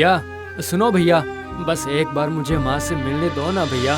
भैया सुनो भैया, बस एक बार मुझे माँ से मिलने दो ना भैया।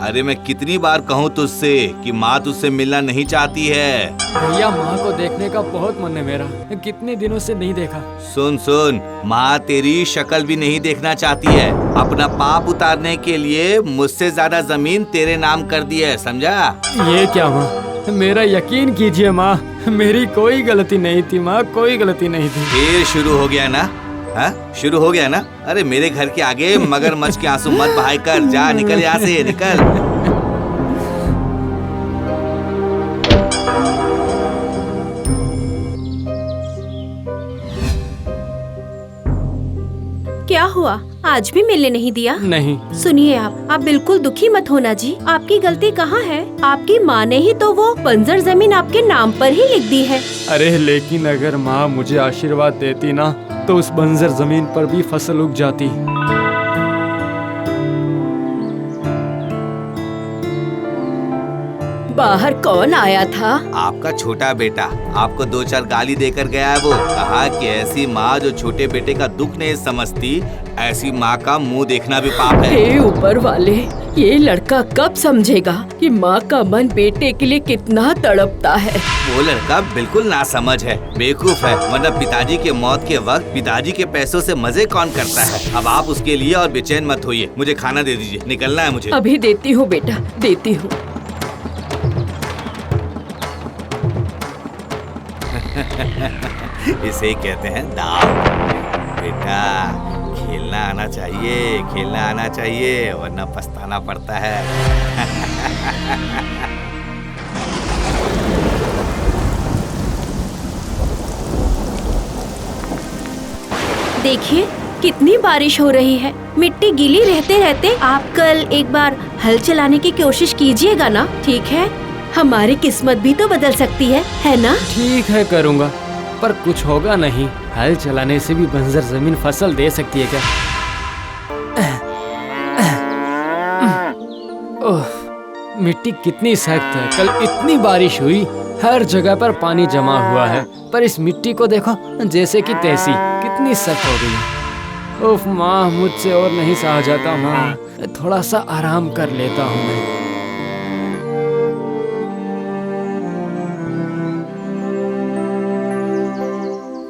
अरे मैं कितनी बार कहूँ तुझसे कि माँ तुझसे मिलना नहीं चाहती है। भैया माँ को देखने का बहुत मन है मेरा, कितने दिनों से नहीं देखा। सुन सुन, माँ तेरी शक्ल भी नहीं देखना चाहती है। अपना पाप उतारने के लिए मुझसे ज्यादा जमीन तेरे नाम कर दी है, समझा? ये क्या माँ, मेरा यकीन कीजिए माँ, मेरी कोई गलती नहीं थी माँ, कोई गलती नहीं थी। फिर शुरू हो गया ना? हाँ शुरू हो गया ना? अरे मेरे घर के आगे मगरमच्छ के आंसू मत बहाई कर, जा निकल यहाँ से, निकल। क्या हुआ, आज भी मिलने नहीं दिया? नहीं। सुनिए आप बिल्कुल दुखी मत होना जी। आपकी गलती कहाँ है? आपकी माँ ने ही तो वो बंजर जमीन आपके नाम पर ही लिख दी है। अरे लेकिन अगर माँ मुझे आशीर्वाद देती ना तो उस बंजर जमीन पर भी फसल उग जाती। बाहर कौन आया था? आपका छोटा बेटा, आपको 2-4 गाली देकर गया है। वो कहा कि ऐसी माँ जो छोटे बेटे का दुख नहीं समझती, ऐसी माँ का मुंह देखना भी पाप है। हे ऊपर वाले, ये लड़का कब समझेगा कि माँ का मन बेटे के लिए कितना तड़पता है। वो लड़का बिल्कुल नासमझ है, बेवकूफ है, वरना पिताजी के मौत के वक्त पिताजी के पैसों से मजे कौन करता है। अब आप उसके लिए और बेचैन मत होइए, मुझे खाना दे दीजिए, निकलना है मुझे। अभी देती हूँ बेटा, देती हूँ। इसे ही कहते हैं दाव। बेटा खेलना आना चाहिए, खेलना आना चाहिए, वरना पछताना पड़ता है। देखिए कितनी बारिश हो रही है, मिट्टी गीली रहते रहते आप कल एक बार हल चलाने की कोशिश कीजिएगा ना, ठीक है? हमारी किस्मत भी तो बदल सकती है ना? ठीक है करूँगा, पर कुछ होगा नहीं। हल चलाने से भी बंजर जमीन फसल दे सकती है क्या? ओह, मिट्टी कितनी सख्त है। कल इतनी बारिश हुई, हर जगह पर पानी जमा हुआ है, पर इस मिट्टी को देखो, जैसे कि तैसी कितनी सख्त हो गई। उफ माँ, मुझसे और नहीं सहा जाता माँ, थोड़ा सा आराम कर लेता हूँ मैं।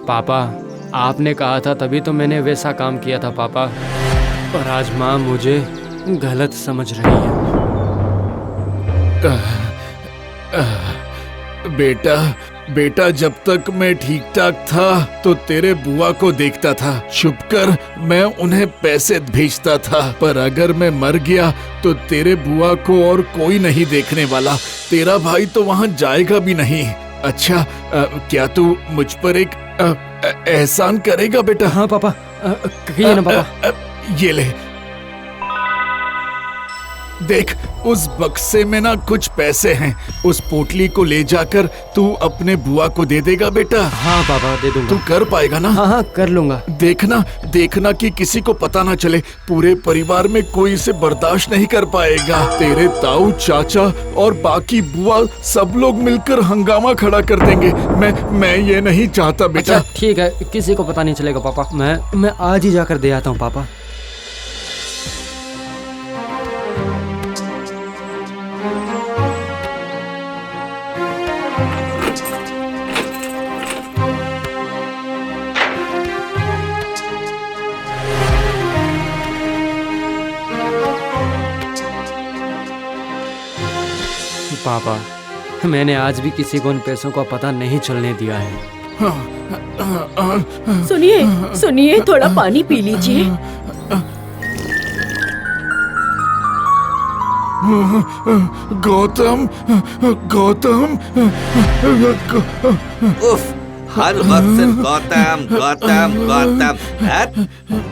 पापा, आपने कहा था तभी तो मैंने वैसा काम किया था पापा, पर आज माँ मुझे गलत समझ रही है। बेटा जब तक मैं ठीक ठाक था तो तेरे बुआ को देखता था, छुपकर मैं उन्हें पैसे भेजता था, पर अगर मैं मर गया तो तेरे बुआ को और कोई नहीं देखने वाला। तेरा भाई तो वहाँ जाएगा भी नहीं। अच्छा क्या तू मुझ पर एक एहसान करेगा बेटा? हाँ पापा, कहिए ना पापा। ये ले, देख उस बक्से में ना कुछ पैसे हैं, उस पोटली को ले जाकर तू अपने बुआ को दे देगा बेटा। हाँ पापा दे दूंगा। तू कर पाएगा ना? हाँ कर लूंगा। देखना कि किसी को पता ना चले, पूरे परिवार में कोई इसे बर्दाश्त नहीं कर पाएगा। तेरे ताऊ, चाचा और बाकी बुआ सब लोग मिलकर हंगामा खड़ा कर देंगे। मैं ये नहीं चाहता बेटा। अच्छा ठीक है, किसी को पता नहीं चलेगा पापा। मैं आज ही जाकर दे आता हूँ पापा। पापा, मैंने आज भी किसी को उन पैसों का पता नहीं चलने दिया है। सुनिए, थोड़ा पानी पी लीजिए। गौतम, उफ, हर वक्त सिर्फ गौतम।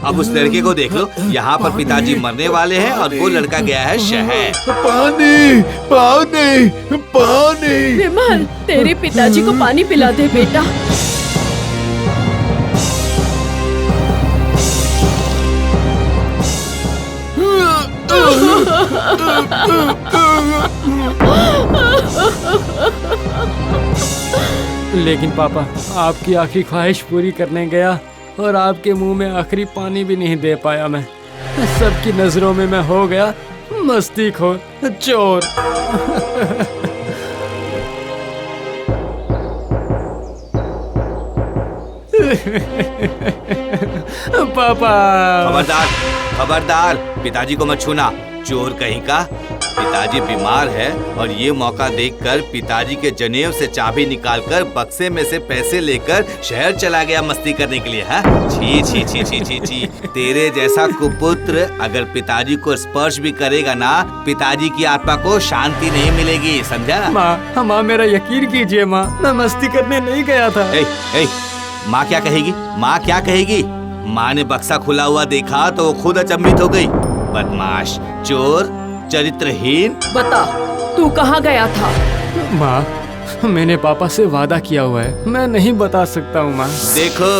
अब उस लड़के को देख लो, यहाँ पर पिताजी मरने वाले हैं और वो लड़का गया है शहर। पानी। विमल, तेरे पिताजी को पानी पिला दे बेटा। लेकिन पापा, आपकी आखिरी ख्वाहिश पूरी करने गया और आपके मुंह में आखिरी पानी भी नहीं दे पाया मैं। सबकी नजरों में मैं हो गया मस्तीखोर, चोर। पापा, खबरदार, खबरदार, पिताजी को मत छूना, चोर कहीं का। पिताजी बीमार है और ये मौका देखकर पिताजी के जनेब से चाबी निकालकर बक्से में से पैसे लेकर शहर चला गया मस्ती करने के लिए। हाँ, छी छी छी छी छी छी। तेरे जैसा कुपुत्र अगर पिताजी को स्पर्श भी करेगा ना, पिताजी की आत्मा को शांति नहीं मिलेगी, समझा? माँ मेरा यकीन कीजिए माँ, मैं मस्ती करने नहीं गया था। माँ क्या कहेगी? माँ क्या कहेगी? माँ ने बक्सा खुला हुआ देखा तो वो खुद अचंभित हो गई। बदमाश, चोर, चरित्रहीन। बता, तू कहाँ गया था? माँ, मैंने पापा से वादा किया हुआ है, मैं नहीं बता सकता हूँ माँ। देखो,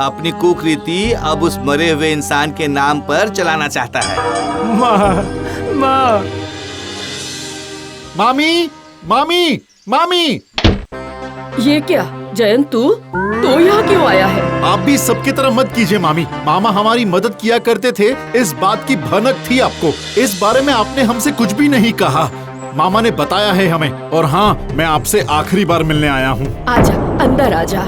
अपनी कुकृति अब उस मरे हुए इंसान के नाम पर चलाना चाहता है। माँ, माँ। मामी, मामी, मामी। ये क्या जयंत, तू यहाँ क्यों आया है? आप भी सबकी तरह मत कीजिए मामी। मामा हमारी मदद किया करते थे, इस बात की भनक थी आपको। इस बारे में आपने हमसे कुछ भी नहीं कहा। मामा ने बताया है हमें। और हाँ, मैं आपसे आखिरी बार मिलने आया हूँ। आजा, अंदर आजा।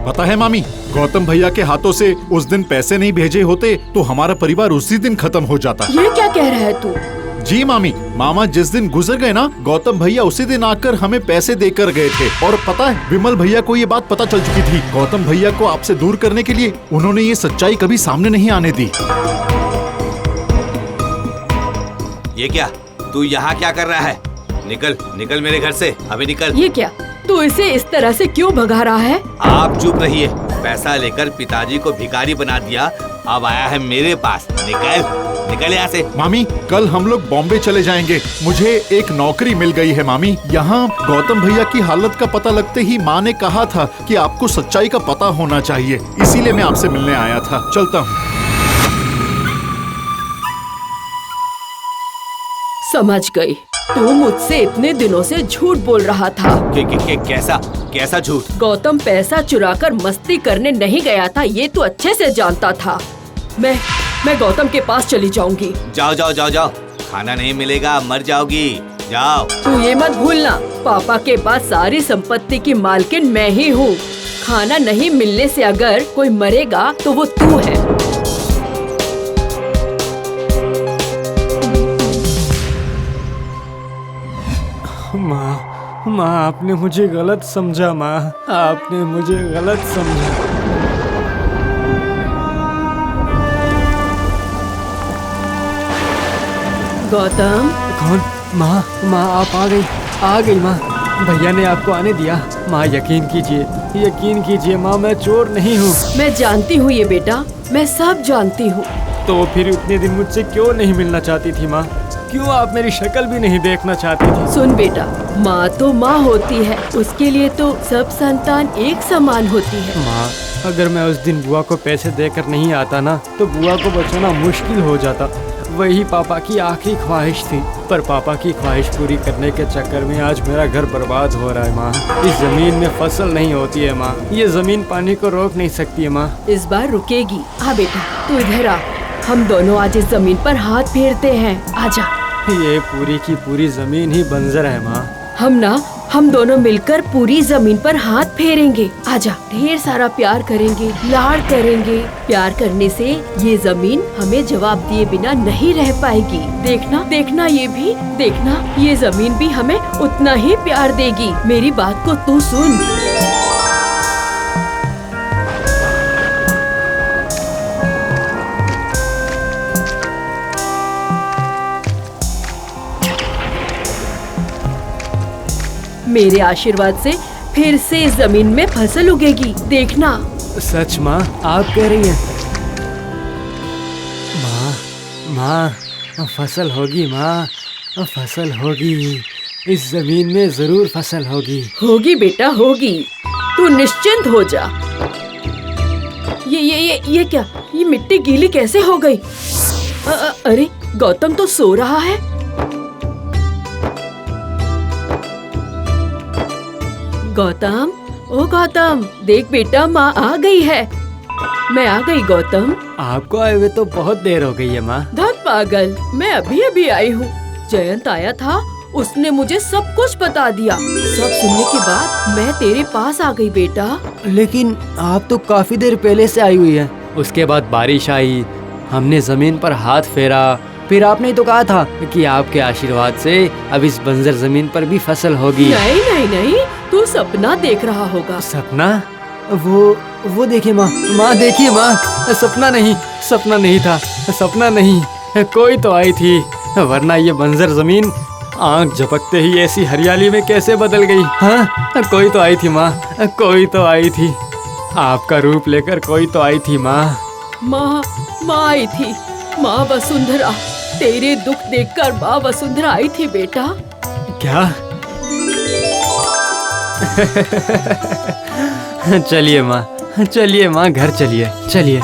पता है मामी, गौतम भैया के हाथों से उस दिन पैसे नहीं भेजे होते तो हमारा परिवार उसी दिन खत्म हो जाता। ये क्या कह रहा है तू? जी मामी, मामा जिस दिन गुजर गए ना, गौतम भैया उसी दिन आकर हमें पैसे देकर गए थे। और पता है, विमल भैया को ये बात पता चल चुकी थी। गौतम भैया को आपसे दूर करने के लिए उन्होंने ये सच्चाई कभी सामने नहीं आने दी। ये क्या? तू यहाँ क्या कर रहा है? निकल, निकल मेरे घर से, अभी निकल। ये क्या? तू इसे इस तरह से क्यों भगा रहा है? आप चुप रहिए। पैसा लेकर पिताजी को भिखारी बना दिया, अब आया है मेरे पास। निकल, निकल यहाँ से। मामी, कल हम लोग बॉम्बे चले जाएंगे। मुझे एक नौकरी मिल गई है मामी। यहाँ गौतम भैया की हालत का पता लगते ही माँ ने कहा था कि आपको सच्चाई का पता होना चाहिए, इसीलिए मैं आपसे मिलने आया था। चलता हूँ। समझ गई, तू मुझसे इतने दिनों से झूठ बोल रहा था। कैसा कैसा झूठ? गौतम पैसा चुराकर मस्ती करने नहीं गया था, ये तू अच्छे से जानता था। मैं गौतम के पास चली जाऊंगी। जाओ जाओ जाओ जाओ, खाना नहीं मिलेगा, मर जाओगी। जाओ। तू ये मत भूलना, पापा के पास सारी संपत्ति की मालकिन मैं ही हूँ। खाना नहीं मिलने से अगर कोई मरेगा तो वो तू है। माँ, आपने मुझे गलत समझा। माँ, आपने मुझे गलत समझा। गौतम। कौन? माँ, आप आ गई माँ। भैया ने आपको आने दिया। माँ, यकीन कीजिए माँ, मैं चोर नहीं हूँ। मैं जानती हूँ ये बेटा, मैं सब जानती हूँ। तो फिर इतने दिन मुझसे क्यों नहीं मिलना चाहती थी माँ? क्यों आप मेरी शक्ल भी नहीं देखना चाहती थी? सुन बेटा, माँ तो माँ होती है, उसके लिए तो सब संतान एक समान होती है। माँ, अगर मैं उस दिन बुआ को पैसे देकर नहीं आता ना, तो बुआ को बचाना मुश्किल हो जाता। वही पापा की आखिरी ख्वाहिश थी, पर पापा की ख्वाहिश पूरी करने के चक्कर में आज मेरा घर बर्बाद हो रहा है। माँ, इस जमीन में फसल नहीं होती है माँ, ये जमीन पानी को रोक नहीं सकती है माँ। इस बार रुकेगी। हाँ बेटा, तू इधर आ, हम दोनों आज इस जमीन पर हाथ फेरते हैं। आजा। ये पूरी की पूरी जमीन ही बंजर है माँ। हम दोनों मिलकर पूरी जमीन पर हाथ फेरेंगे। आजा, ढेर सारा प्यार करेंगे, लाड़ करेंगे। प्यार करने से ये जमीन हमें जवाब दिए बिना नहीं रह पाएगी। देखना ये भी, देखना ये जमीन भी हमें उतना ही प्यार देगी। मेरी बात को तू सुन। मेरे आशीर्वाद से फिर से इस जमीन में फसल उगेगी, देखना। सच माँ, आप कह रही हैं? माँ, फसल होगी माँ, फसल होगी। इस जमीन में जरूर फसल होगी। होगी बेटा, होगी। तू निश्चिंत हो जा। ये क्या? ये मिट्टी गीली कैसे हो गई? अरे गौतम तो सो रहा है। गौतम, ओ गौतम, देख बेटा माँ आ गई है। मैं आ गई गौतम। आपको आए हुए तो बहुत देर हो गई है माँ। धत पागल, मैं अभी अभी आई हूँ। जयंत आया था, उसने मुझे सब कुछ बता दिया। सब सुनने के बाद मैं तेरे पास आ गई बेटा। लेकिन आप तो काफी देर पहले से आई हुई है। उसके बाद बारिश आई, हमने जमीन पर हाथ फेरा, फिर आपने तो कहा था कि आपके आशीर्वाद से अब इस बंजर जमीन पर भी फसल होगी। नहीं नहीं नहीं, तू सपना देख रहा होगा। सपना? वो देखिए माँ, माँ देखिए माँ, सपना नहीं था, सपना नहीं, कोई तो आई थी, वरना ये बंजर जमीन आंख झपकते ही ऐसी हरियाली में कैसे बदल गई। हाँ, कोई तो आई थी माँ, कोई तो आई थी, आपका रूप लेकर कोई तो आई थी माँ। माँ आई थी, माँ वसुंधरा। तेरे दुख देखकर माँ वसुंधरा आई थी बेटा। क्या? चलिए माँ, घर चलिए।